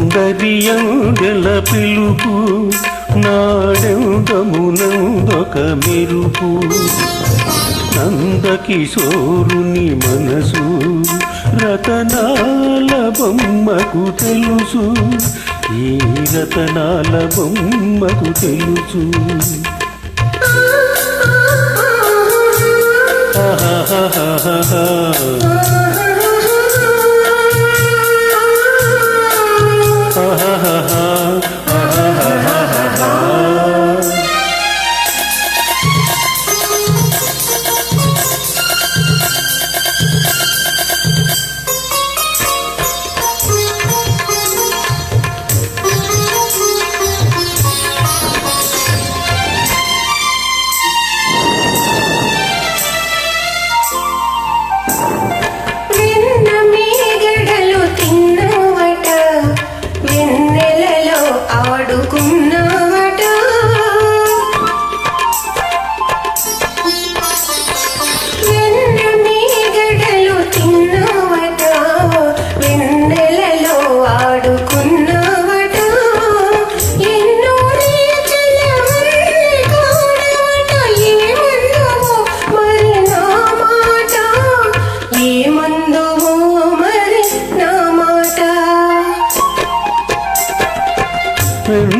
సుందరియందెల పిలుపు నాడెందమునందొక మెరుపు నందకిశోరుని మనసు రతనాల బొమ్మకు తెలుసు ఈ రతనాల బొమ్మకు తెలుసు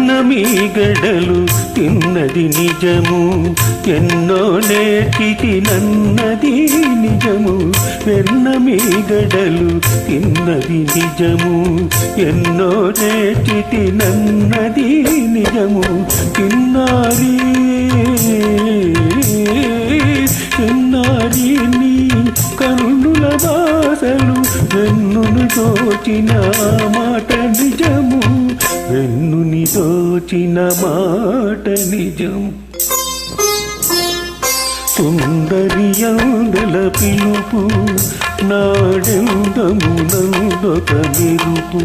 వెన్నమీగడలు తిన్నది నిజము ఎన్నో నేర్చితి నన్నది నిజము వెన్నమీగడలు తిన్నది నిజము ఎన్నో నేర్చితి నన్నది నిజము చిన్నారి చిన్నారి నీ కన్నుల బాసలు వెన్నును తోచిన మాట నిజము వెన్నుని దోచిన మాట నిజం సుందరియందెల పిలుపు నాడెందమునందొక మెరుపు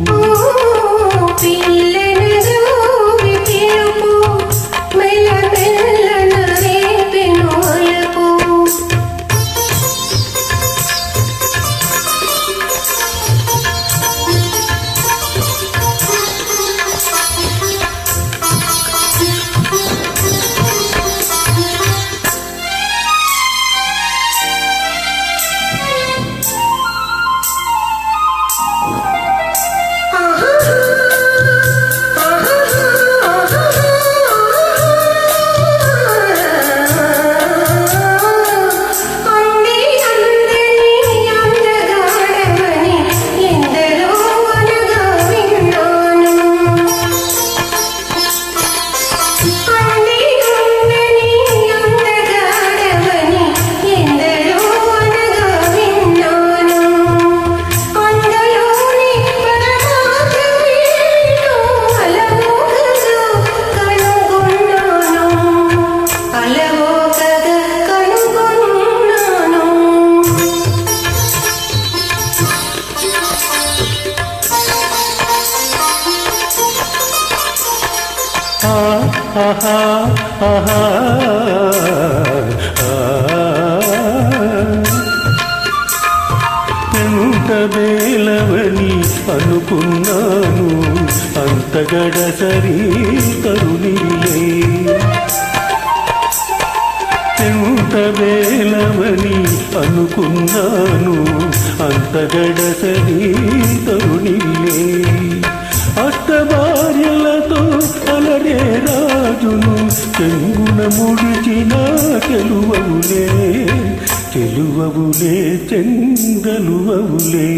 ఎంత వేలవని అనుకున్నాను అంతగడ సరి తరుణిలే ఎంత వేలవని అనుకున్నాను అంతగడ సరి తరుణిలే అష్టభార్యలతో అలరే రాజును చెంగున ముడిచిన చెలువవులే చెలువవులే చెంగలువవులే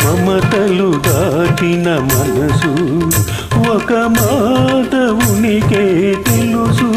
మమతలు దాటిన మనసు ఒక మాధవునికే తెలుసు